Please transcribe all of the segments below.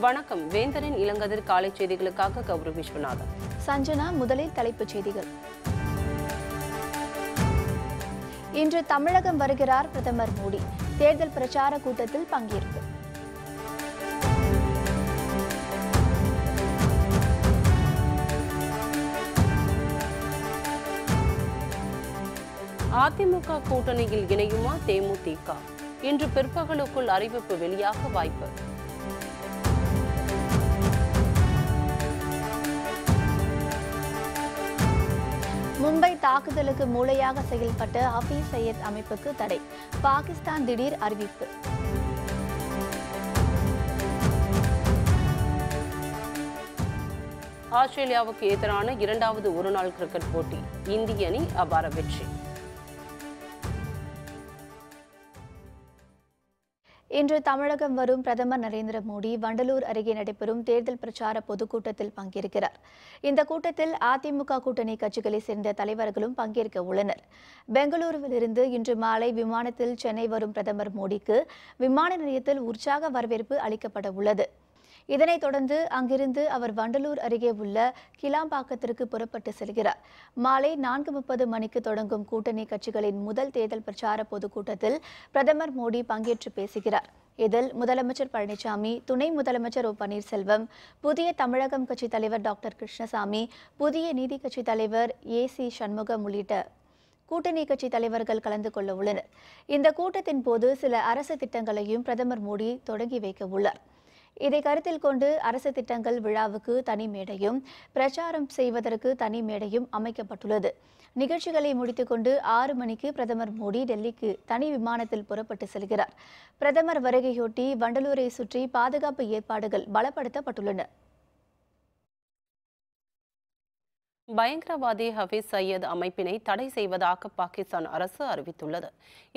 வணக்கம். வேந்தரின் இளங்கதிர் காலை செய்திகளுக்காக கௌரவ விஸ்வநாதன். சஞ்சனா. முதலில் தலைப்புச் செய்திகள். இன்று தமிழகம் வருகிறார் பிரதமர் மோடி. தேர்தல் பிரச்சார கூட்டத்தில் பங்கேற்பு. அதிமுக கூட்டணியில் இணையுமா தேமுதிக? இன்று பிற்பகலுக்குள் அறிவிப்பு வெளியாக வாய்ப்பு. மும்பை தாக்குதலுக்கு மூளையாக செயல்பட்ட ஹபீஸ் சையத் அமைப்புக்கு தடை. பாகிஸ்தான் திடீர் அறிவிப்பு. ஆஸ்திரேலியாவுக்கு எதிரான இரண்டாவது ஒருநாள் கிரிக்கெட் போட்டி. இந்திய அணி அபார வெற்றி. இன்று தமிழகம் வரும் பிரதமர் நரேந்திர மோடி வண்டலூர் அருகே நடைபெறும் தேர்தல் பிரச்சார பொதுக்கூட்டத்தில் பங்கேற்கிறார். இந்த கூட்டத்தில் அதிமுக கூட்டணி கட்சிகளைச் சேர்ந்த தலைவர்களும் பங்கேற்க உள்ளனர். பெங்களூருவிலிருந்து இன்று மாலை விமானத்தில் சென்னை வரும் பிரதமர் மோடிக்கு விமான நிலையத்தில் உற்சாக வரவேற்பு அளிக்கப்பட உள்ளது. இதனைத் தொடர்ந்து அங்கிருந்து அவர் வண்டலூர் அருகே உள்ள கிளாம்பாக்கத்திற்கு புறப்பட்டு செல்கிறார். மாலை 4:30 மணிக்கு தொடங்கும் கூட்டணி கட்சிகளின் முதல் தேர்தல் பிரச்சார பொதுக்கூட்டத்தில் பிரதமர் மோடி பங்கேற்று பேசுகிறார். இதில் முதலமைச்சர் பழனிசாமி, துணை முதலமைச்சர் ஓ பன்னீர்செல்வம், புதிய தமிழகம் கட்சித் தலைவர் டாக்டர் கிருஷ்ணசாமி, புதிய நீதி கட்சித் தலைவர் ஏ.சி. சண்முகம் உள்ளிட்ட கூட்டணி கட்சி தலைவர்கள் கலந்து கொள்ள உள்ளனர். இந்த கூட்டத்தின் போது சில அரசு திட்டங்களையும் பிரதமர் மோடி தொடங்கி வைக்க உள்ளார். இதை கருத்தில் கொண்டு அரசு திட்டங்கள் விழாவுக்கு தனி மேடையும், பிரச்சாரம் செய்வதற்கு தனி மேடையும் அமைக்கப்பட்டுள்ளது. நிகழ்ச்சிகளை முடித்துக்கொண்டு 6 மணிக்கு பிரதமர் மோடி டெல்லிக்கு தனி விமானத்தில் புறப்பட்டு செல்கிறார். பிரதமர் வருகையொட்டி வண்டலூரை சுற்றி பாதுகாப்பு ஏற்பாடுகள் பலப்படுத்தப்பட்டுள்ளன. பயங்கரவாதி ஹபீஸ் சையத் அமைப்பினை தடை செய்வதாக பாகிஸ்தான் அரசு அறிவித்துள்ளது.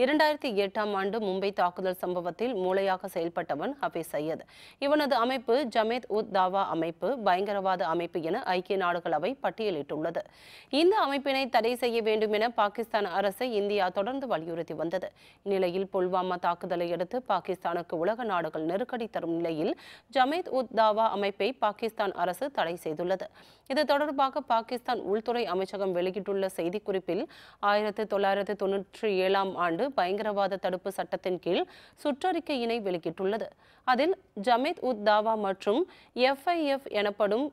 2008ஆம் ஆண்டு மும்பை தாக்குதல் சம்பவத்தில் மூளையாக செயல்பட்டவன் ஹபீஸ் சையத். இவனது அமைப்பு ஜமேத் உத் தாவா அமைப்பு பயங்கரவாத அமைப்பு என ஐக்கிய நாடுகள் அவை பட்டியலிட்டுள்ளது. இந்த அமைப்பினை தடை செய்ய வேண்டும் என பாகிஸ்தான் அரசை இந்தியா தொடர்ந்து வலியுறுத்தி வந்தது. இந்நிலையில் புல்வாமா தாக்குதலை அடுத்து பாகிஸ்தானுக்கு உலக நாடுகள் நெருக்கடி தரும் நிலையில் ஜமேத் உத் தாவா அமைப்பை பாகிஸ்தான் அரசு தடை செய்துள்ளது. இது தொடர்பாக பாகிஸ்தான் உள்துறை அமைச்சகம் வெளியிட்டுள்ள செய்திக்குறிப்பில் 1997ஆம் ஆண்டு பயங்கரவாத தடுப்பு சட்டத்தின் கீழ் சுற்றறிக்கையினை வெளியிட்டுள்ளது. அதில் ஜமேத் உத் தாவா மற்றும் FIF எனப்படும்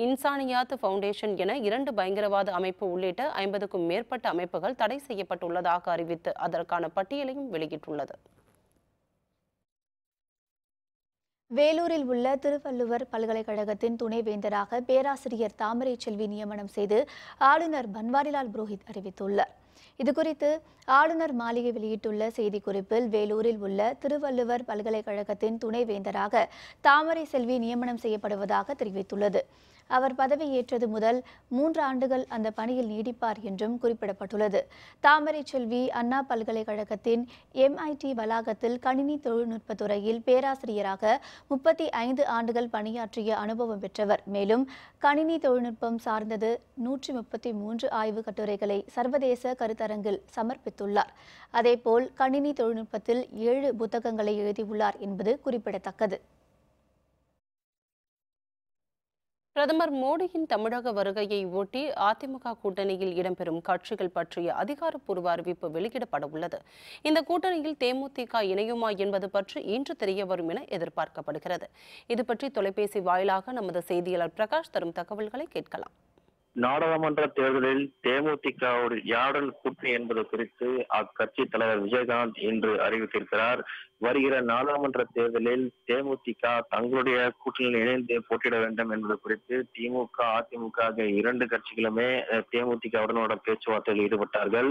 இன்சானியாத் ஃபவுண்டேஷன் என 2 பயங்கரவாத அமைப்பு உள்ளிட்ட 50க்கும் மேற்பட்ட அமைப்புகள் தடை செய்யப்பட்டுள்ளதாக அறிவித்து அதற்கான பட்டியலையும் வெளியிட்டுள்ளது. வேலூரில் உள்ள திருவள்ளுவர் பல்கலைக்கழகத்தின் துணைவேந்தராக பேராசிரியர் தாமரை செல்வி நியமனம் செய்து ஆளுநர் பன்வாரிலால் புரோஹித் அறிவித்துள்ளார். இதுகுறித்து ஆளுநர் மாளிகை வெளியிட்டுள்ள செய்திக்குறிப்பில் வேலூரில் உள்ள திருவள்ளுவர் பல்கலைக்கழகத்தின் துணைவேந்தராக தாமரை செல்வி நியமனம் செய்யப்படுவதாக தெரிவித்துள்ளது. அவர் பதவியேற்றது முதல் 3 ஆண்டுகள் அந்த பணியில் நீடிப்பார் என்றும் குறிப்பிடப்பட்டுள்ளது. தாமரை செல்வி அண்ணா பல்கலைக்கழகத்தின் MIT வளாகத்தில் கணினி தொழில்நுட்பத் துறையில் பேராசிரியராக 35 ஆண்டுகள் பணியாற்றிய அனுபவம் பெற்றவர். மேலும் கணினி தொழில்நுட்பம் சார்ந்தது 133 ஆய்வு கட்டுரைகளை சர்வதேச கருத்தரங்கில் சமர்ப்பித்துள்ளார். அதேபோல் கணினி தொழில்நுட்பத்தில் 7 புத்தகங்களை எழுதியுள்ளார் என்பது குறிப்பிடத்தக்கது. பிரதமர் மோடியின் தமிழக வருகையை ஒட்டி அதிமுக கூட்டணியில் இடம்பெறும் கட்சிகள் பற்றிய அதிகாரப்பூர்வ அறிவிப்பு வெளியிடப்பட உள்ளது. இந்த கூட்டணியில் தேமுதிக இணையுமா என்பது பற்றி இன்று தெரிய வரும் என எதிர்பார்க்கப்படுகிறது. இது பற்றி தொலைபேசி வாயிலாக நமது செய்தியாளர் பிரகாஷ் தரும் தகவல்களை கேட்கலாம். நாடாளுமன்ற தேர்தலில் தேமுதிகவோடு யாருடன் கூட்டணி என்பது குறித்து அக்கட்சி தலைவர் விஜயகாந்த் இன்று அறிவித்திருக்கிறார். வருகிற நாடாளுமன்ற தேர்தலில் தேமுதிக தங்களுடைய கூட்டணியில் இணைந்து போட்டியிட வேண்டும் என்பது குறித்து திமுக, அதிமுக ஆகிய 2 கட்சிகளுமே தேமுதிகவுடன் பேச்சுவார்த்தையில் ஈடுபட்டார்கள்.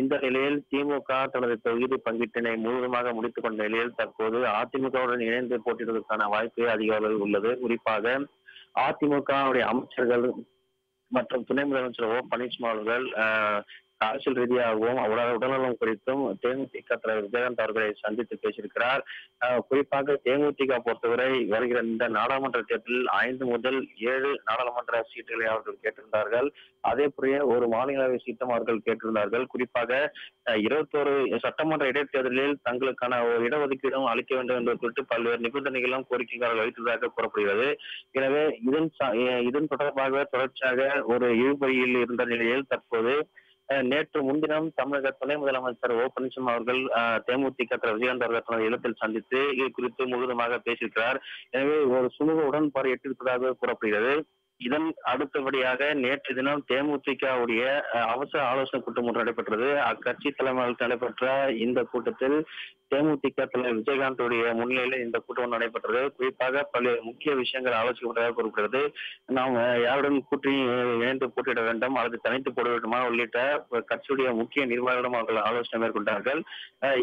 இந்த நிலையில் திமுக தனது தொகுதி பங்கீட்டினை முழுவதுமாக முடித்துக் கொண்ட நிலையில் தற்போது அதிமுகவுடன் இணைந்து போட்டியிடுவதற்கான வாய்ப்பு அதிக அளவில் உள்ளது. குறிப்பாக அதிமுக அமைச்சர்கள் மற்றும் துணை முதலமைச்சர் ஓ பன்னீர்செல்வம் அவர்கள் அரசியல் ரீதியாகவும் உடல்நலம் குறித்தும் தேமுதிக தலைவர் விஜயகாந்த் அவர்களை சந்தித்து பேசியிருக்கிறார். குறிப்பாக தேமுதிக பொறுத்தவரை வருகிற இந்த நாடாளுமன்ற தேர்தலில் 5 முதல் 7 நாடாளுமன்ற சீட்டுகளை அவர்கள் கேட்டிருந்தார்கள். அதே போல ஒரு மாநிலங்களவை சீட்டும் அவர்கள் கேட்டிருந்தார்கள். குறிப்பாக 21 சட்டமன்ற இடைத்தேர்தலில் தங்களுக்கான ஒரு இடஒதுக்கீடும் அளிக்க வேண்டும் என்பது குறித்து பல்வேறு நிபந்தனைகளும் கோரிக்கைகள் வைத்ததாக கூறப்படுகிறது. எனவே இதன் தொடர்பாக தொடர்ச்சியாக ஒரு இழுபறியில் இருந்த நிலையில் தற்போது நேற்று முன்தினம் தமிழக துணை முதலமைச்சர் ஓ பன்னீர்செல்வம் அவர்கள் தேமுதிக தலைவர் விஜயகாந்த் அவர்கள் தனது இல்லத்தில் சந்தித்து இது குறித்து முழுவதுமாக பேசியிருக்கிறார். எனவே ஒரு சுமூக உடன்பாடு எட்டியிருப்பதாக கூறப்படுகிறது. இதன் அடுத்தபடியாக நேற்று தினம் தேமுதிகவுடைய அவசர ஆலோசனை கூட்டம் ஒன்று நடைபெற்றது. அக்கட்சி தலைமையில் நடைபெற்ற இந்த கூட்டத்தில் தேமுதிக தலைவர் விஜயகாந்துடைய முன்னிலையில் இந்த கூட்டம் நடைபெற்றது. குறிப்பாக பல்வேறு முக்கிய விஷயங்கள் ஆலோசிக்கப்பட்டதாக கூறப்படுகிறது. நாம் யாருடன் இணைந்து போட்டியிட வேண்டும் அல்லது தனித்து போட வேண்டுமா உள்ளிட்ட கட்சியுடைய முக்கிய நிர்வாகிகளிடம் அவர்கள் ஆலோசனை மேற்கொண்டார்கள்.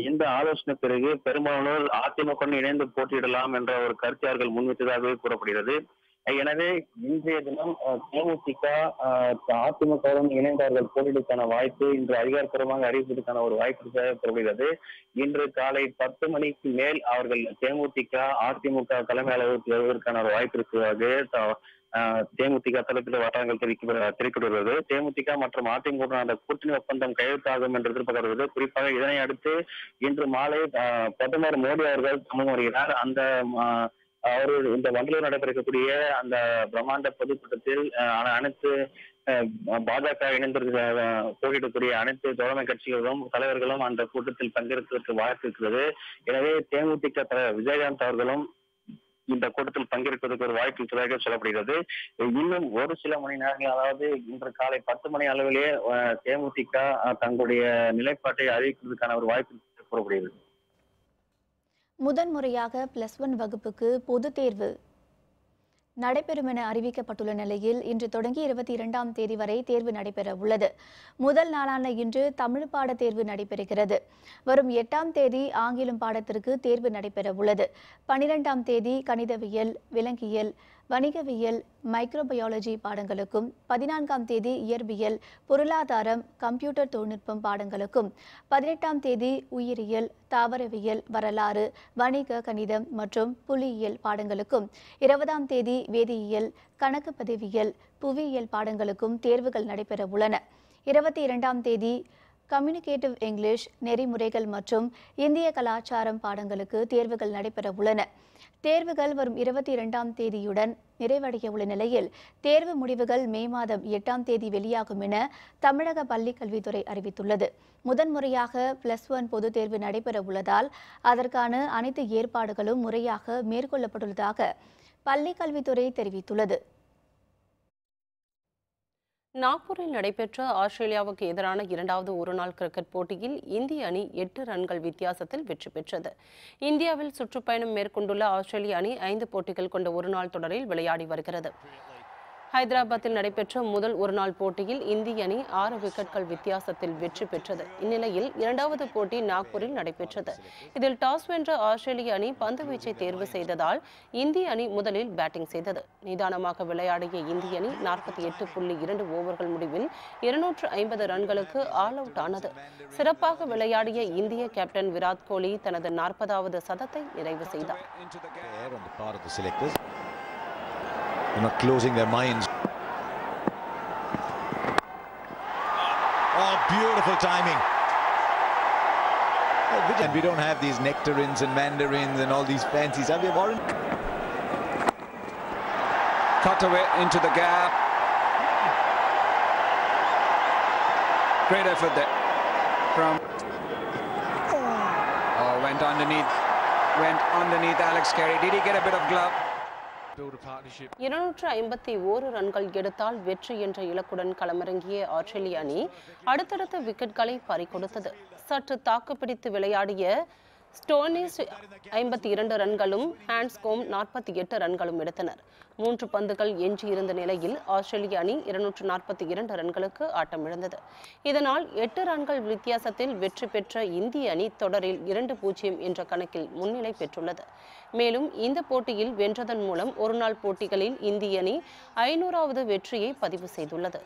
இந்த ஆலோசனை பிறகு பெரும்பாலானோர் அதிமுக இணைந்து போட்டியிடலாம் என்ற ஒரு கருத்தை அவர்கள் முன்வைத்ததாகவே கூறப்படுகிறது. எனவே இன்றைய தினம் தேமுதிக அதிமுகவுடன் இணைந்தார்கள் போட்டியிடுவதற்கான வாய்ப்பு இன்று அதிகாரப்பூர்வமாக அறிவிப்பதற்கான ஒரு வாய்ப்பு தேவைப்படுகிறது. இன்று காலை 10 மணிக்கு மேல் அவர்கள் தேமுதிக அதிமுக தலைமை அலுவலகத்தில் வருவதற்கான ஒரு வாய்ப்பு இருக்கிறதாக தேமுதிக தலைப்பில் வட்டாரங்கள் தெரிவிக்கப்படுகிறது. தேமுதிக மற்றும் அதிமுக அந்த கூட்டணி ஒப்பந்தம் கையெழுத்தாகும் என்று எதிர்பார்க்கப்படுகிறது. குறிப்பாக இதனை அடுத்து இன்று மாலை பிரதமர் மோடி அவர்கள் தமிழகம் வருகிறார். அவர் இந்த வண்டலூர் நடைபெறக்கூடிய அந்த பிரம்மாண்ட பொதுக்கூட்டத்தில் அனைத்து பாஜக இணைந்து போட்டியிடக்கூடிய அனைத்து தோழமை கட்சிகளும் தலைவர்களும் அந்த கூட்டத்தில் பங்கேற்பதற்கு வாய்ப்பு இருக்கிறது. எனவே தேமுதிக தலைவர் விஜயகாந்த் அவர்களும் இந்த கூட்டத்தில் பங்கேற்பதற்கு ஒரு வாய்ப்பு இருக்கிறதாக சொல்லப்படுகிறது. இன்னும் ஒரு சில மணி நேரங்கள், அதாவது இன்று காலை 10 மணி அளவிலேயே தேமுதிக தங்களுடைய நிலைப்பாட்டை அறிவிப்பதற்கான ஒரு வாய்ப்பு கூறப்படுகிறது. முதன்முறையாக +1 வகுப்புக்கு பொதுத் தேர்வு நடைபெறும் என அறிவிக்கப்பட்டுள்ள நிலையில் இன்று தொடங்கி 22ஆம் தேதி வரை தேர்வு நடைபெற உள்ளது. முதல் நாளான இன்று தமிழ் பாட தேர்வு நடைபெறுகிறது. வரும் 8ஆம் தேதி ஆங்கிலம் பாடத்திற்கு தேர்வு நடைபெற உள்ளது. 12ஆம் தேதி கணிதவியல், விலங்கியல், வணிகவியல், மைக்ரோபயாலஜி பாடங்களுக்கும், 14ஆம் தேதி இயற்பியல், பொருளாதாரம், கம்ப்யூட்டர் தொழில்நுட்பம் பாடங்களுக்கும், 18ஆம் தேதி உயிரியல், தாவரவியல், வரலாறு, வணிக கணிதம் மற்றும் புள்ளியியல் பாடங்களுக்கும், 20ஆம் தேதி வேதியியல், கணக்கு பதிவியல், புவியியல் பாடங்களுக்கும் தேர்வுகள் நடைபெற உள்ளன. 22ஆம் தேதி கம்யூனிகேட்டிவ் இங்கிலீஷ், நெறிமுறைகள் மற்றும் இந்திய கலாச்சாரம் பாடங்களுக்கு தேர்வுகள் நடைபெற உள்ளன. தேர்வுகள் வரும் 22ஆம் தேதியுடன் நிறைவடைய உள்ள நிலையில் தேர்வு முடிவுகள் மே மாதம் 8ஆம் தேதி வெளியாகும் என தமிழக பள்ளிக்கல்வித்துறை அறிவித்துள்ளது. முதன்முறையாக +1 பொதுத் தேர்வு நடைபெற உள்ளதால் அதற்கான அனைத்து ஏற்பாடுகளும் முறையாக மேற்கொள்ளப்பட்டுள்ளதாக பள்ளிக்கல்வித்துறை தெரிவித்துள்ளது. நாக்பூரில் நடைபெற்ற ஆஸ்திரேலியாவுக்கு எதிரான 2வது ஒருநாள் கிரிக்கெட் போட்டியில் இந்திய அணி 8 ரன்கள் வித்தியாசத்தில் வெற்றி பெற்றது. இந்தியாவில் சுற்றுப்பயணம் மேற்கொண்டுள்ள ஆஸ்திரேலிய அணி 5 போட்டிகள் கொண்ட ஒருநாள் தொடரில் விளையாடி வருகிறது. ஹைதராபாத்தில் நடைபெற்ற முதல் ஒருநாள் போட்டியில் இந்திய அணி 6 விக்கெட்கள் வித்தியாசத்தில் வெற்றி பெற்றது. இந்நிலையில் 2வது போட்டி நாக்பூரில் நடைபெற்றது. இதில் டாஸ் வென்ற ஆஸ்திரேலிய அணி பந்துவீச்சை தேர்வு செய்ததால் இந்திய அணி முதலில் பேட்டிங் செய்தது. நிதானமாக விளையாடிய இந்திய அணி 48.2 ஓவர்கள் முடிவில் 250 ரன்களுக்கு ஆல் அவுட் ஆனது. சிறப்பாக விளையாடிய இந்திய கேப்டன் விராட் கோலி தனது 40வது சதத்தை நிறைவு செய்தார். They're not closing their minds. Oh, beautiful timing. And we don't have these nectarines and mandarins and all these fancies. Have we, Warren? Cut away into the gap. Great effort there from. Oh, went underneath Alex Carey. Did he get a bit of glove? 251 ரன்கள் எடுத்தால் வெற்றி என்ற இலக்குடன் களமிறங்கிய ஆஸ்திரேலிய அணி அடுத்தடுத்த விக்கெட்களை பறிகொடுத்தது. சற்று தாக்குப்பிடித்து விளையாடிய ஸ்டோனிஸ் 52 ரன்களும் ஹான்ஸ்கோம் 48 ரன்களும் எடுத்தனர். 3 பந்துகள் எஞ்சியிருந்த நிலையில் ஆஸ்திரேலிய அணி 242 ரன்களுக்கு ஆட்டமிழந்தது. இதனால் 8 ரன்கள் வித்தியாசத்தில் வெற்றி பெற்ற இந்திய அணி தொடரில் 2-0 என்ற கணக்கில் முன்னிலை பெற்றுள்ளது. மேலும் இந்த போட்டியில் வென்றதன் மூலம் ஒருநாள் போட்டிகளில் இந்திய அணி 500வது வெற்றியை பதிவு செய்துள்ளது.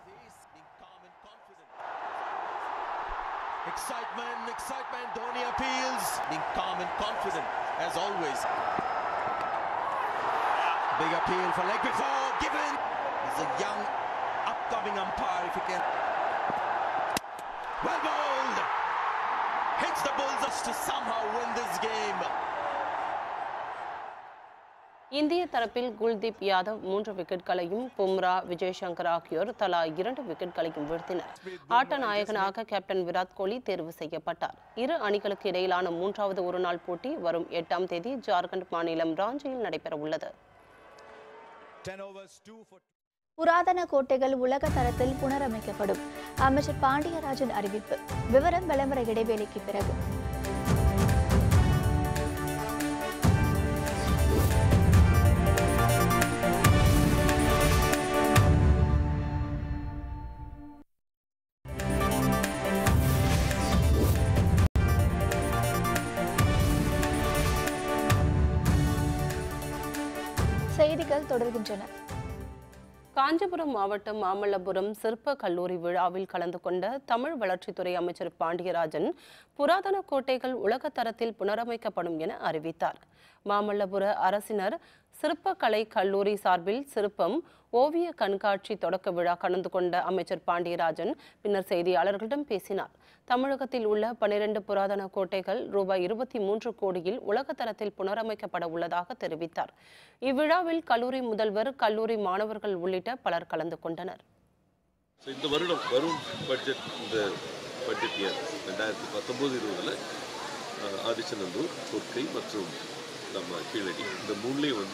Excitement. Dhoni appeals, being calm and confident as always. Big appeal for leg before given. He's a young, upcoming umpire. If he can, well bowled, hits the Bulls to somehow win this game. இந்திய தரப்பில் குல்தீப் யாதவ் 3 விக்கெட்களையும் பும்ரா, விஜய் சங்கர் ஆகியோர் தலா 2 விக்கெட்களையும் வீழ்த்தினர். ஆட்ட நாயகனாக captain Virat Kohli தேர்வு செய்யப்பட்டார். இரு அணிகளுக்கு இடையிலான 3வது ஒருநாள் போட்டி வரும் 8ஆம் தேதி ஜார்க்கண்ட் மாநிலம் ராஞ்சியில் நடைபெற உள்ளது. புராதன கோட்டைகள் உலக தரத்தில் புனரமைக்கப்படும். அமைச்சர் பாண்டியராஜன் அறிவிப்பு. விவரம் விளம்பர இடைவேளைக்கு பிறகு. செய்திகள் தொடர்கின்றன. காஞ்சிபுரம் மாவட்டம் மாமல்லபுரம் சிற்ப கல்லூரி விழாவில் கலந்து கொண்ட தமிழ் வளர்ச்சித்துறை அமைச்சர் பாண்டியராஜன் புராதன கோட்டைகள் உலக தரத்தில் புனரமைக்கப்படும் என அறிவித்தார். மாமல்லபுர அரசினர் சிற்பக்கலை கல்லூரி சார்பில் சிற்பம் ஓவிய கண்காட்சி தொடக்க விழா கலந்து கொண்ட அமைச்சர் பாண்டியராஜன் பின்னர் செய்தியாளர்களிடம் பேசினார். தமிழகத்தில் உள்ள 12 புராதன கோட்டைகள் ரூபாய் 23 கோடியில் உலக தரத்தில் புனரமைக்கப்பட உள்ளதாக தெரிவித்தார். இவ்விழாவில் கல்லூரி முதல்வர், கல்லூரி மாணவர்கள் உள்ளிட்ட பலர் கலந்து கொண்டனர். இந்த வருடம் வரும் பட்ஜெட், இந்த பட்ஜெட் இயர் 2019-20 ஆதிச்சநல்லூர், கொற்கை மற்றும் நம்ம கீழடி, இந்த மூணுலேயும்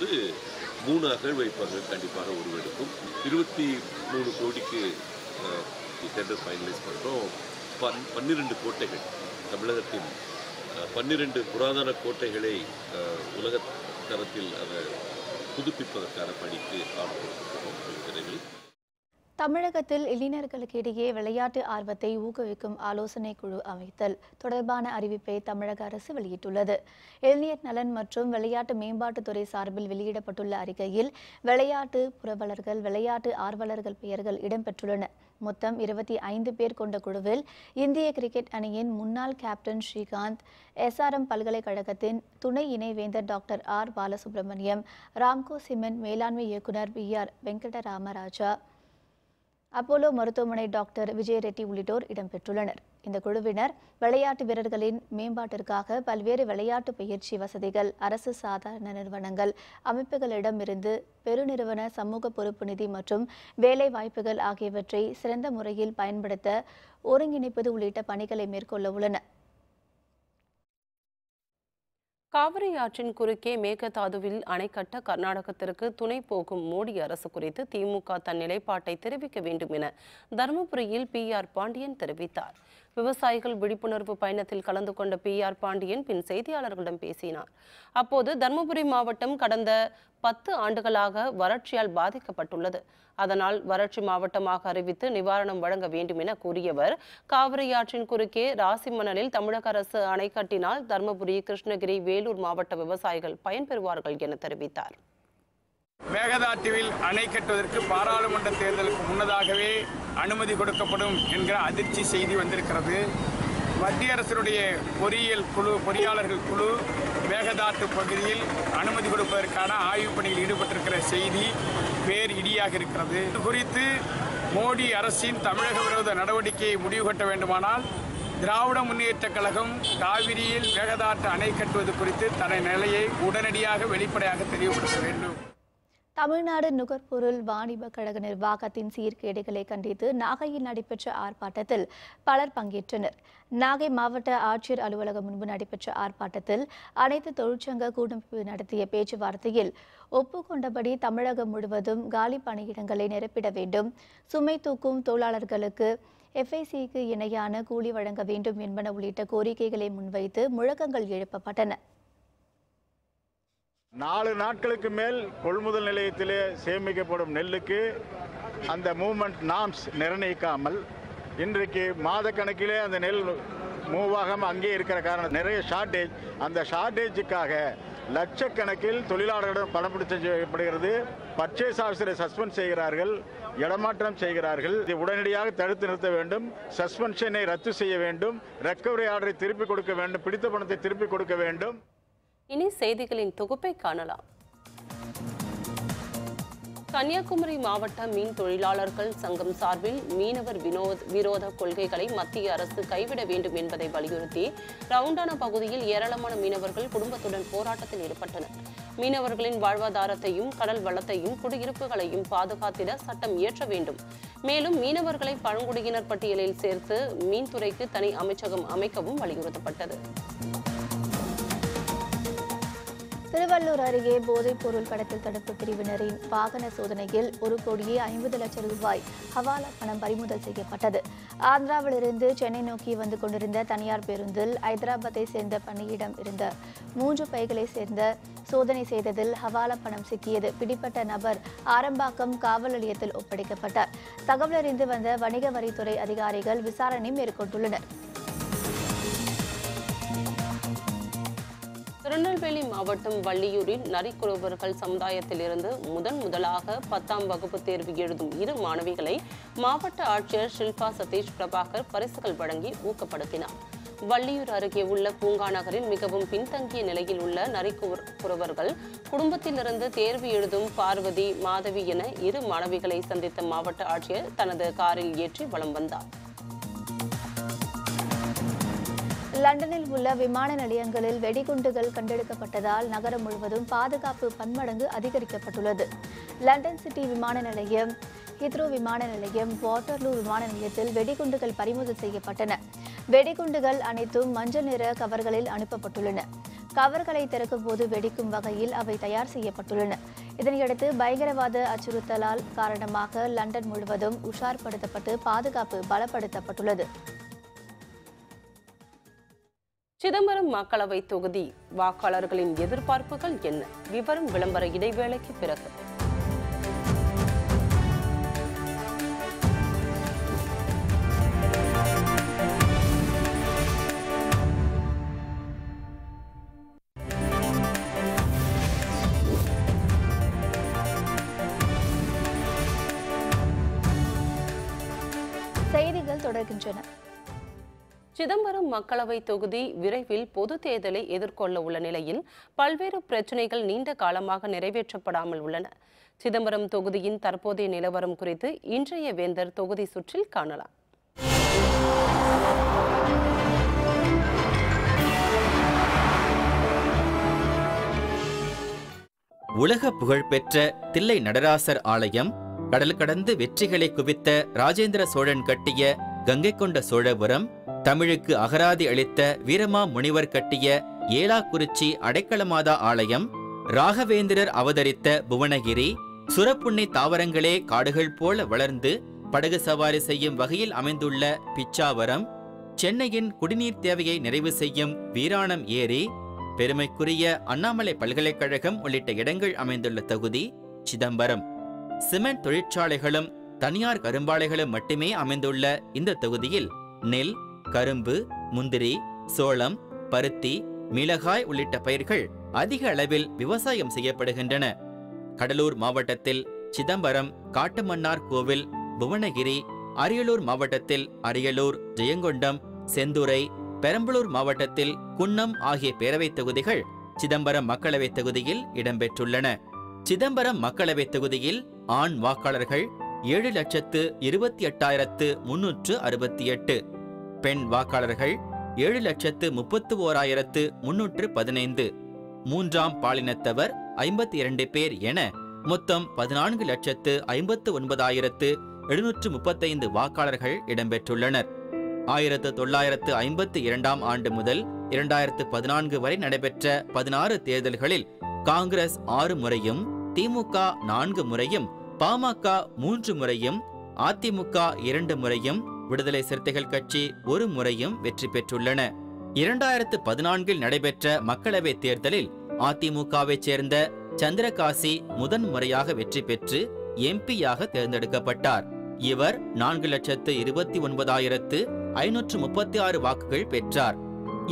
3 அகழ்வைப்பர்கள் கண்டிப்பாக உருவெடுக்கும். 23 கோடிக்கு டெண்டர் ஃபைனலைஸ் பண்ணுறோம். 12 கோட்டைகள், தமிழகத்தின் 12 புராதன கோட்டைகளை உலக தரத்தில் அதை புதுப்பிப்பதற்கான பணிக்கு ஆரம்பிக்கிறோம். தமிழகத்தில் இளைஞர்களுக்கு இடையே விளையாட்டு ஆர்வத்தை ஊக்குவிக்கும் ஆலோசனை குழு அமைத்தல் தொடர்பான அறிவிப்பை தமிழக அரசு வெளியிட்டுள்ளது. இளைஞர் நலன் மற்றும் விளையாட்டு மேம்பாட்டுத்துறை சார்பில் வெளியிடப்பட்டுள்ள அறிக்கையில் விளையாட்டு புரவலர்கள், விளையாட்டு ஆர்வலர்கள் பெயர்கள் இடம்பெற்றுள்ளன. மொத்தம் 25 பேர் கொண்ட குழுவில் இந்திய கிரிக்கெட் அணியின் முன்னாள் கேப்டன் ஸ்ரீகாந்த், SRM பல்கலைக்கழகத்தின் துணை இணைவேந்தர் doctor R Balasubramaniam, Ramco cement மேலாண்மை இயக்குனர் VR வெங்கடராமராஜா, அப்போலோ மருத்துவமனை டாக்டர் விஜய் ரெட்டி உள்ளிட்டோர் இடம்பெற்றுள்ளனர். இந்த குழுவினர் விளையாட்டு வீரர்களின் மேம்பாட்டிற்காக பல்வேறு விளையாட்டு பயிற்சி வசதிகள், அரசு சாதாரண நிறுவனங்கள், அமைப்புகளிடமிருந்து பெருநிறுவன சமூக பொறுப்பு நிதி மற்றும் வேலை வாய்ப்புகள் ஆகியவற்றை சிறந்த முறையில் பயன்படுத்த ஒருங்கிணைப்பது உள்ளிட்ட பணிகளை மேற்கொள்ள உள்ளனர். காவிரி ஆற்றின் குறுக்கே மேகதாதுவில் அணை கட்ட கர்நாடகத்திற்கு துணை போகும் மோடி அரசு குறித்து திமுக தன் நிலைப்பாட்டை தெரிவிக்க வேண்டும் என தருமபுரியில் PR பாண்டியன் தெரிவித்தார். விவசாயிகள் விழிப்புணர்வு பயணத்தில் கலந்து கொண்ட PR பாண்டியன் பின் செய்தியாளர்களிடம் பேசினார். அப்போது தருமபுரி மாவட்டம் கடந்த 10 ஆண்டுகளாக வறட்சியால் பாதிக்கப்பட்டுள்ளது. அதனால் வறட்சி மாவட்டமாக அறிவித்து நிவாரணம் வழங்க வேண்டும் என கூறியவர், காவிரி ஆற்றின் குறுக்கே ராசிமணலில் தமிழக அரசு அணை கட்டினால் தருமபுரி, கிருஷ்ணகிரி, வேலூர் மாவட்ட விவசாயிகள் பயன்பெறுவார்கள் என தெரிவித்தார். மேகதாதுவில் அணை கட்டுவதற்கு பாராளுமன்ற தேர்தலுக்கு முன்னதாகவே அனுமதி கொடுக்கப்படும் என்கிற அதிர்ச்சி செய்தி வந்திருக்கிறது. மத்திய அரசினுடைய பொறியாளர்கள் குழு மேகதாது பகுதியில் அனுமதி கொடுப்பதற்கான ஆய்வுப் பணியில் ஈடுபட்டிருக்கிற செய்தி பேர் இடியாக இருக்கிறது. இது குறித்து மோடி அரசின் தமிழக விரோத நடவடிக்கையை முடிவு கட்ட வேண்டுமானால் திராவிட முன்னேற்றக் கழகம் காவிரியில் மேகதாது அணை கட்டுவது குறித்து தனது நிலையை உடனடியாக வெளிப்படையாக தெளிவுபடுத்த வேண்டும். தமிழ்நாடு நுகர்பொருள் வாணிப கழக நிர்வாகத்தின் சீர்கேடுகளை கண்டித்து நாகையில் நடைபெற்ற ஆர்ப்பாட்டத்தில் பலர் பங்கேற்றனர். நாகை மாவட்ட ஆட்சியர் அலுவலகம் முன்பு நடைபெற்ற ஆர்ப்பாட்டத்தில் அனைத்து தொழிற்சங்க கூட்டமைப்பு நடத்திய பேச்சுவார்த்தையில் ஒப்புக்கொண்டபடி தமிழகம் முழுவதும் காலி பணியிடங்களை நிரப்பிட வேண்டும், சுமை தூக்கும் தொழிலாளர்களுக்கு FICக்கு இணையான கூலி வழங்க வேண்டும் என்பன உள்ளிட்ட கோரிக்கைகளை முன்வைத்து முழக்கங்கள் எழுப்பப்பட்டன. 4 நாட்களுக்கு மேல் கொள்முதல் நிலையத்திலே சேமிக்கப்படும் நெல்லுக்கு அந்த மூவ்மெண்ட் நார்ம்ஸ் நிர்ணயிக்காமல் இன்றைக்கு மாத கணக்கிலே அந்த நெல் மூவாகாமல் அங்கே இருக்கிற காரணம் நிறைய ஷார்ட்டேஜ். அந்த ஷார்ட்டேஜுக்காக லட்சக்கணக்கில் தொழிலாளர்களிடம் பணம் பிடிச்ச செய்யப்படுகிறது. பர்ச்சேஸ் ஆஃபீஸரை சஸ்பெண்ட் செய்கிறார்கள், இடமாற்றம் செய்கிறார்கள். இதை உடனடியாக தடுத்து நிறுத்த வேண்டும். சஸ்பென்ஷனை ரத்து செய்ய வேண்டும். ரெக்கவரி ஆர்டரை திருப்பி கொடுக்க வேண்டும். பிடித்த பணத்தை திருப்பி கொடுக்க வேண்டும். இனி செய்திகளின் தொகுப்பை காணலாம். கன்னியாகுமரி மாவட்ட மீன் தொழிலாளர்கள் சங்கம் சார்பில் மீனவர் விரோத கொள்கைகளை மத்திய அரசு கைவிட வேண்டும் என்பதை வலியுறுத்தி ரவுண்டானா பகுதியில் ஏராளமான மீனவர்கள் குடும்பத்துடன் போராட்டத்தில் ஈடுபட்டனர். மீனவர்களின் வாழ்வாதாரத்தையும் கடல் வளத்தையும் குடியிருப்புகளையும் பாதுகாத்திட சட்டம் இயற்ற வேண்டும். மேலும் மீனவர்களை பழங்குடியினர் பட்டியலில் சேர்த்து மீன்துறைக்கு தனி அமைச்சகம் அமைக்கவும் வலியுறுத்தப்பட்டது. திருவள்ளூர் அருகே போதைப் பொருள் கடத்தல் தடுப்பு பிரிவினரின் வாகன சோதனையில் 1,50,00,000 ரூபாய் ஹவாலா பணம் பறிமுதல் செய்யப்பட்டது. ஆந்திராவிலிருந்து சென்னை நோக்கி வந்து கொண்டிருந்த தனியார் பேருந்தில் ஐதராபாத்தை சேர்ந்த பணியிடம் இருந்த 3 பைகளை சேர்ந்த சோதனை செய்ததில் ஹவாலா பணம் சிக்கியது. பிடிப்பட்ட நபர் ஆரம்பாக்கம் காவல் நிலையத்தில் ஒப்படைக்கப்பட்டார். தகவல் அறிந்து வந்த வணிக வரித்துறை அதிகாரிகள் விசாரணை மேற்கொண்டுள்ளனர். திருநெல்வேலி மாவட்டம் வள்ளியூரில் நரிக்குறவர்கள் சமுதாயத்திலிருந்து முதலாக 10ஆம் வகுப்பு தேர்வு எழுதும் 2 மாணவிகளை மாவட்ட ஆட்சியர் ஷில்பா சதீஷ் பிரபாகர் பரிசுகள் வழங்கி ஊக்கப்படுத்தினார். வள்ளியூர் அருகே உள்ள பூங்கா நகரில் மிகவும் பின்தங்கிய நிலையில் உள்ள நரிக்குறவர்கள் குடும்பத்திலிருந்து தேர்வு எழுதும் பார்வதி, மாதவி என 2 மாணவிகளை சந்தித்த மாவட்ட ஆட்சியர் தனது காரில் ஏற்றி வலம் வந்தார். லண்டனில் உள்ள விமான நிலையங்களில் வெடிகுண்டுகள் கண்டெடுக்கப்பட்டதால் நகரம் முழுவதும் பாதுகாப்பு பன்மடங்கு அதிகரிக்கப்பட்டுள்ளது. லண்டன் சிட்டி விமான நிலையம், ஹீத்ரோ விமான நிலையம், வாட்டர்லூ விமான நிலையத்தில் வெடிகுண்டுகள் பறிமுதல் செய்யப்பட்டன. வெடிகுண்டுகள் அனைத்தும் மஞ்சள் நிற கவர்களில் அனுப்பப்பட்டுள்ளன. கவர்களை திறக்கும் போது வெடிக்கும் வகையில் அவை தயார் செய்யப்பட்டுள்ளன. இதனையடுத்து பயங்கரவாத அச்சுறுத்தலால் காரணமாக லண்டன் முழுவதும் உஷார்படுத்தப்பட்டு பாதுகாப்பு பலப்படுத்தப்பட்டுள்ளது. சிதம்பரம் மக்களவை தொகுதி வாக்காளர்களின் எதிர்பார்ப்புகள் என்ன? விவரம் விளம்பர இடைவேளைக்கு பிறகு. செய்திகள் தொடர்கின்றன. சிதம்பரம் மக்களவை தொகுதி விரைவில் பொது தேர்தலை எதிர்கொள்ள உள்ள நிலையில் பல்வேறு பிரச்சினைகள் நீண்ட காலமாக நிறைவேற்றப்படாமல் உள்ளன. சிதம்பரம் தொகுதியின் தற்போதைய நிலவரம் குறித்து இன்றைய வேந்தர் தொகுதி சுற்றில் காணலாம். உலக புகழ்பெற்ற தில்லை நடராசர் ஆலயம், கடல் கடந்து வெற்றிகளை குவித்த ராஜேந்திர சோழன் கட்டிய கங்கை கொண்ட சோழபுரம், தமிழுக்கு அகராதி அளித்த வீரமா முனிவர் கட்டிய ஏலாக்குறிச்சி அடைக்கலமாதா ஆலயம், ராகவேந்திரர் அவதரித்த புவனகிரி, சுரப்புண்ணை தாவரங்களே காடுகள் போல வளர்ந்து படகு சவாரி செய்யும் வகையில் அமைந்துள்ள பிச்சாவரம், சென்னையின் குடிநீர் தேவையை நிறைவு செய்யும் வீராணம் ஏரி, பெருமைக்குரிய அண்ணாமலை பல்கலைக்கழகம் உள்ளிட்ட இடங்கள் அமைந்துள்ள தொகுதி சிதம்பரம். சிமெண்ட் தொழிற்சாலைகளும் தனியார் கரும்பாலைகளும் மட்டுமே அமைந்துள்ள இந்த தொகுதியில் நெல், கரும்பு, முந்திரி, சோளம், பருத்தி, மிளகாய் உள்ளிட்ட பயிர்கள் அதிக அளவில் விவசாயம் செய்யப்படுகின்றன. கடலூர் மாவட்டத்தில் சிதம்பரம், காட்டுமன்னார் கோவில், புவனகிரி, அரியலூர் மாவட்டத்தில் அரியலூர், ஜெயங்கொண்டம், செந்துறை, பெரம்பலூர் மாவட்டத்தில் குன்னம் ஆகிய பேரவைத் தொகுதிகள் சிதம்பரம் மக்களவைத் தொகுதியில் இடம்பெற்றுள்ளன. சிதம்பரம் மக்களவைத் தொகுதியில் ஆண் வாக்காளர்கள் 7,28,368, பெண் வாக்காளர்கள் 7,31,315, மூன்றாம் பாலினத்தவர் 52 பேர் என மொத்தம் 14,59,735 வாக்காளர்கள் இடம்பெற்றுள்ளனர். 1952ஆம் ஆண்டு முதல் 2014 வரை நடைபெற்ற 16 தேர்தல்களில் காங்கிரஸ் 6 முறையும், திமுக 4 முறையும், பாமக 3 முறையும், அதிமுக 2 முறையும், விடுதலை சிறுத்தைகள் கட்சி 1 முறையும் வெற்றி பெற்றுள்ளன. 2014இல் நடைபெற்ற மக்களவைத் தேர்தலில் அதிமுகவைச் சேர்ந்த சந்திரகாசி முதன்முறையாக வெற்றி பெற்று எம்பியாக தேர்ந்தெடுக்கப்பட்டார். இவர் 4,29,536 வாக்குகள் பெற்றார்.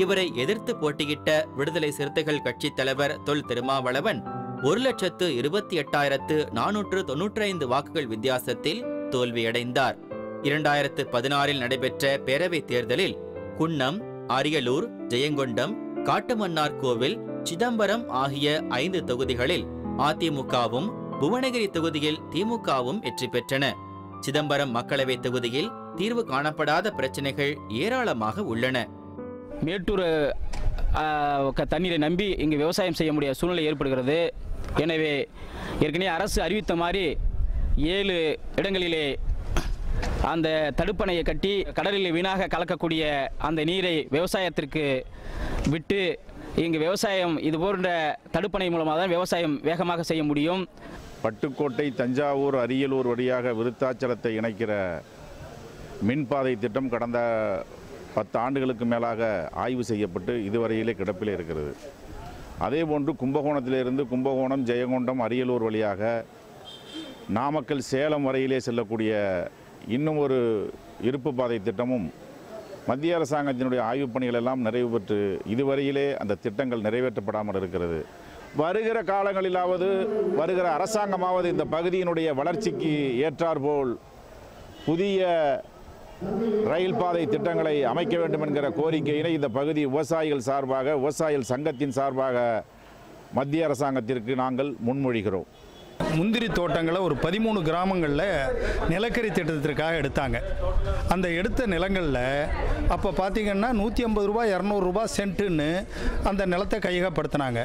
இவரை எதிர்த்து போட்டியிட்ட விடுதலை சிறுத்தைகள் கட்சித் தலைவர் தொல் திருமாவளவன் 1,28,495 வாக்குகள் வித்தியாசத்தில் தோல்வியடைந்தார். 2016 நடைபெற்ற பேரவைத் தேர்தலில் குன்னம், அரியலூர், ஜெயங்கொண்டம், காட்டுமன்னார்கோவில், சிதம்பரம் ஆகிய 5 தொகுதிகளில் அதிமுகவும், புவனகிரி தொகுதியில் திமுகவும் வெற்றி பெற்றன. சிதம்பரம் மக்களவை தொகுதியில் தீர்வு காணப்படாத பிரச்சனைகள் ஏராளமாக உள்ளன. மேட்டூர் தண்ணீரை நம்பி இங்கு விவசாயம் செய்ய முடியாத சூழ்நிலை ஏற்படுகிறது. எனவே ஏற்கனவே அரசு அறிவித்த மாதிரி 7 இடங்களிலே அந்த தடுப்பணையை கட்டி கடலில் வீணாக கலக்கக்கூடிய அந்த நீரை விவசாயத்திற்கு விட்டு இங்கு விவசாயம் இது போன்ற தடுப்பணை மூலமாக தான் விவசாயம் வேகமாக செய்ய முடியும். பட்டுக்கோட்டை, தஞ்சாவூர், அரியலூர் வழியாக விருத்தாச்சலத்தை இணைக்கிற மின்பாதை திட்டம் கடந்த 10 ஆண்டுகளுக்கு மேலாக ஆய்வு செய்யப்பட்டு இதுவரையிலே கிடப்பிலே இருக்கிறது. அதேபோன்று கும்பகோணத்திலிருந்து கும்பகோணம், ஜெயங்கொண்டம், அரியலூர் வழியாக நாமக்கல், சேலம் வரையிலே செல்லக்கூடிய இன்னும் ஒரு இருப்பு பாதை திட்டமும் மத்திய அரசாங்கத்தினுடைய ஆய்வுப் பணிகள் எல்லாம் நிறைவு பெற்று இதுவரையிலே அந்த திட்டங்கள் நிறைவேற்றப்படாமல் இருக்கிறது. வருகிற காலங்களிலாவது வருகிற அரசாங்கமாவது இந்த பகுதியினுடைய வளர்ச்சிக்கு ஏற்றாற்போல் புதிய ரயில் பாதை திட்டங்களை அமைக்க வேண்டும் என்கிற கோரிக்கையினை இந்த பகுதி விவசாயிகள் சார்பாக, விவசாயிகள் சங்கத்தின் சார்பாக மத்திய அரசாங்கத்திற்கு நாங்கள் முன்மொழிகிறோம். முந்திரி தோட்டங்களை ஒரு 13 கிராமங்களில் நிலக்கரி திட்டத்திற்காக எடுத்தாங்க. அந்த எடுத்த நிலங்களில் அப்போ பார்த்திங்கன்னா 150 ரூபா 200 ரூபா சென்ட்டுன்னு அந்த நிலத்தை கையகப்படுத்தினாங்க.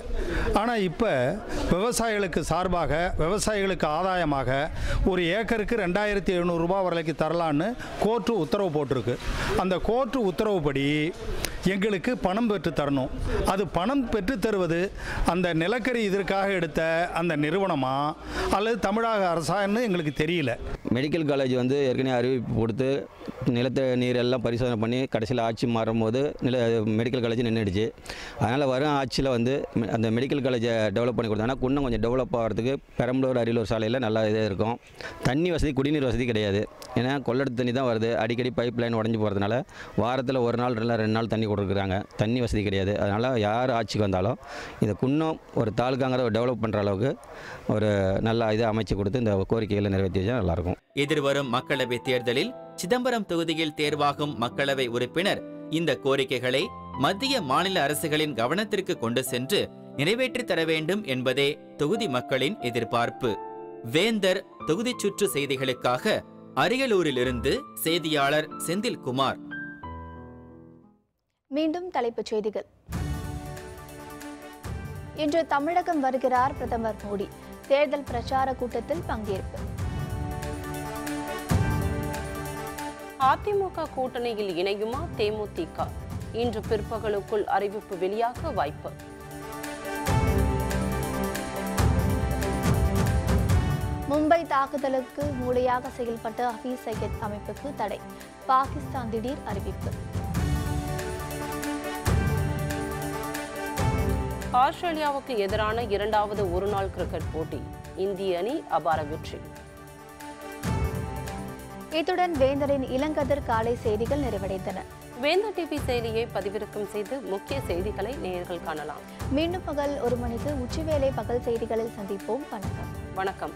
ஆனால் இப்போ விவசாயிகளுக்கு சார்பாக, விவசாயிகளுக்கு ஆதாயமாக ஒரு ஏக்கருக்கு 2700 ரூபா வரைக்கும் தரலான்னு கோர்ட்டு உத்தரவு போட்டிருக்கு. அந்த கோர்ட்டு உத்தரவுப்படி எங்களுக்கு பணம் பெற்று தரணும். அது பணம் பெற்று தருவது அந்த நிலக்கரி இதற்காக எடுத்த அந்த நிறுவனமா அல்லது தமிழக அரசான்னு எங்களுக்கு தெரியல. மெடிக்கல் காலேஜ் வந்து ஏற்கனவே அறிவிப்பு கொடுத்து நிலத்த நீர் எல்லாம் பரிசோதனை பண்ணி கடைசியில் ஆட்சி மாறும்போது மெடிக்கல் காலேஜ் நின்றுடுச்சு. அதனால் வரும் ஆட்சியில் வந்து அந்த மெடிக்கல் காலேஜை டெவலப் பண்ணி கொடுத்தாங்கன்னா இன்னும் கொஞ்சம் டெவலப் ஆகிறதுக்கு பெரம்பலூர், அரியலூர் சாலையில் நல்லா இதாக இருக்கும். தண்ணி வசதி, குடிநீர் வசதி கிடையாது. ஏன்னா கொள்ளட்டு தண்ணி தான் வருது. அடிக்கடி பைப் லைன் உடஞ்சி போகிறதுனால வாரத்தில் 1 நாள் 2 நாள் தண்ணி கொடுக்குறாங்க. தண்ணி வசதி கிடையாது. அதனால் யார் ஆட்சிக்கு வந்தாலும் இதை இன்னும் ஒரு தாலுக்காங்கிற ஒரு டெவலப் பண்ணுற அளவுக்கு ஒரு நல்ல இதை அமைச்சு கொடுத்து இந்த கோரிக்கைகளை நிறைவேற்றி வச்சா நல்லாயிருக்கும். எதிர்வரும் மக்களவைத் தேர்தலில் சிதம்பரம் தொகுதியில் தேர்வாகும் மக்களவை உறுப்பினர் இந்த கோரிக்கைகளை மத்திய, மாநில அரசுகளின் கவனத்திற்கு கொண்டு சென்று நிறைவேற்றி தர வேண்டும் என்பதே தொகுதி மக்களின் எதிர்பார்ப்பு. வேந்தர் தொகுதி சுற்று செய்திகளுக்காக அரியலூரிலிருந்து செய்தியாளர் செந்தில்குமார். மீண்டும் தலைப்புச் செய்திகள். இன்று தமிழகம் வருகிறார் பிரதமர் மோடி. தேர்தல் பிரச்சார கூட்டத்தில் பங்கேற்பு. அதிமுக கூட்டணியில் இணையுமா தேமுதிக? இன்று பிற்பகலுக்குள் அறிவிப்பு வெளியாக வாய்ப்பு. மும்பை தாக்குதலுக்கு மூளையாக செயல்பட்ட ஹபீஸ் சையத் அமைப்புக்கு தடை. பாகிஸ்தான் திடீர் அறிவிப்பு. ஆஸ்திரேலியாவுக்கு எதிரான 2வது ஒருநாள் கிரிக்கெட் போட்டி. இந்திய அணி அபார வெற்றி. இத்துடன் வேந்தரின் இளங்கதிர் காலை செய்திகள் நிறைவடைந்தன. வேந்தர் டிவி செயலியை பதிவிறக்கம் செய்து முக்கிய செய்திகளை நேயர்கள் காணலாம். மீண்டும் பகல் 1 மணிக்கு உச்சிவேளை பகல் செய்திகளில் சந்திப்போம். வணக்கம்.